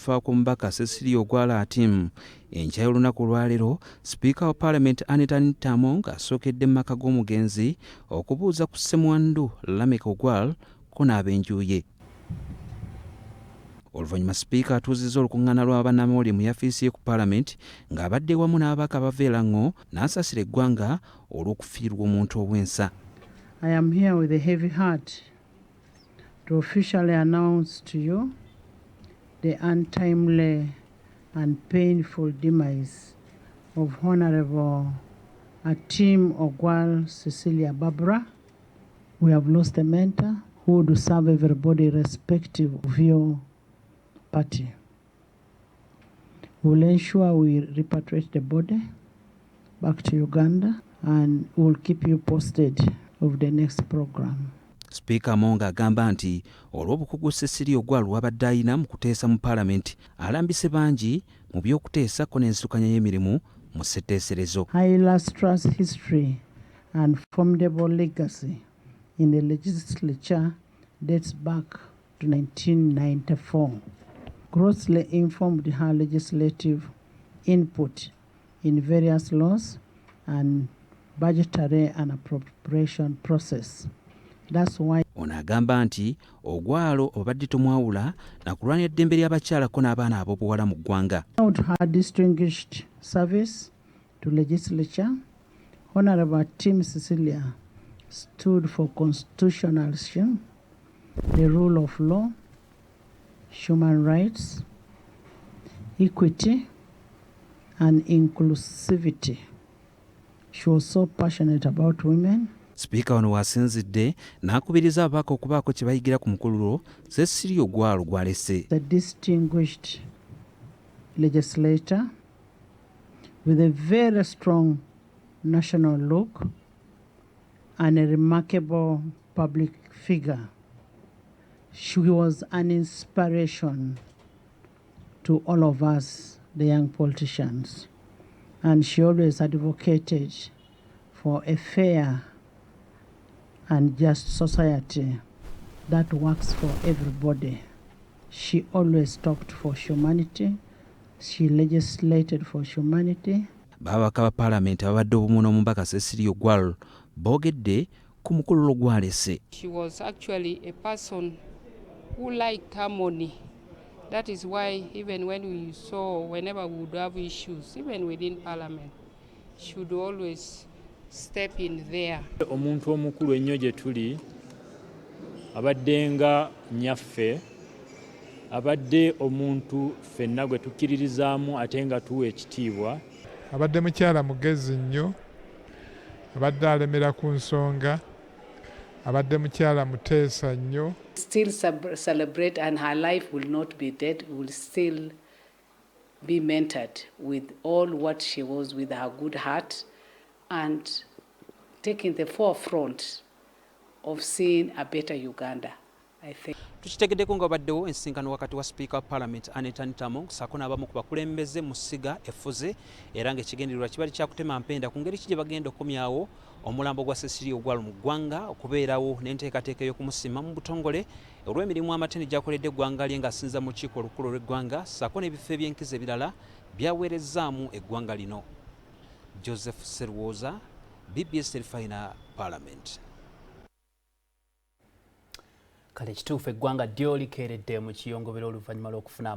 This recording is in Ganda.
okufa kw'omubaka Cecilia Ogwal atimu. Enkya y'olunaku olwaleero Sipiika wa Paalamenti Amutenderezza ng'asookedde mu maka g'omugenzi okubuuza ku ssemwandu Lameka Ogwal ko n'ab'enju ye. Oluvannyuma Sipiika atuuzizza olukuŋŋaana lwa bannamawulire mu yafiisi ye ku Paalamenti ng'abadde wamu n'ababaka abaveerango n'asasira eggwanga olw'okufiirwa omuntu ow'ensa. I am here with a heavy heart to officially announce to you the untimely and painful demise of Honorable Atim Ogwal Cecilia Barbara. We have lost a mentor who would serve everybody irrespective of your party. We will ensure we repatriate the body back to Uganda and we will keep you posted of the next program. Sipiika Monga agamba nti olw'obukugu Cecilia Ogwal wabadde ayina mu kuteesa mu Paalamenti alambise bangi mu by'okuteesako n'ensukanya y'emirimu mu ssetteeserezo. Her illustrious history and formidable legacy in the legislature dates back to 1994. Grossly informed her legislative input in various laws and budgetary and appropriation process. That's why ono agamba nti Ogwalo obadde tomwawula nakulwanira eddembe ly'abakyalako n'abaana ab'obuwala mu ggwanga. Out her distinguished service to legislature, Honorable Tim Cecilia stood for constitutionalism, the rule of law, human rights, equity, and inclusivity. She was so passionate about women. Sipiika ono wasinzidde n'akubiriza ababaka okubaako kye bayigira ku mukululo Cecilia Ogwal gw'alese. The distinguished legislator with a very strong national look and a remarkable public figure. She was an inspiration to all of us, the young politicians, and she always advocated for a fair and just society that works for everybody. She always talked for humanity. She legislated for humanity. Babaka ba Paalamenti abadde obumu n'omubaka Cecilia Ogwal boogedde ku mukululo gw'alese. She was actually a person who liked harmony. That is why even when we saw, whenever we would have issues, even within Parliament, she would always step in there. Omuntu omukulu ennyo gye tuli abadde nga nnyaffe, abadde omuntu ffenna gwe tukkiririzaamu ate nga tuwa ekitiibwa. Abadde mukyala mugezi nnyo, abadde alemera ku nsonga, abadde mukyala muteesa nnyo. Still celebrate, and her life will not be dead, will still be mentored with all what she was, with her good heart and taking the forefront of seeing a better Uganda, I think. Tukitegeddeko nga baddewo ensisinkano wakati wa Sipiika wa Paalamenti Amutenderezza ssaako n'abamu ku bakulembeze mu ssiga effuze era ng'ekigendererwa kibali kyakutema mpenda ku ngeri ki gye bagenda okukomyawo omulambo gwa Cecilia Ogwal mu ggwanga, okubeerawo n'enteekateeka y'okumusima mu butongole olw'emirimu amatene gy'akoledde eggwanga lye ng'asinza mu lukiiko olukulu lw'eggwanga ssaako n'ebifo eby'enkizo ebirala by'aweerezzaamu eggwanga lino. Joseph Serwoza, BBS Terefayina, Paalamenti. Kale kituufu eggwanga ddyo likeeredde mu kiyongobero oluvannyuma lw'okufuna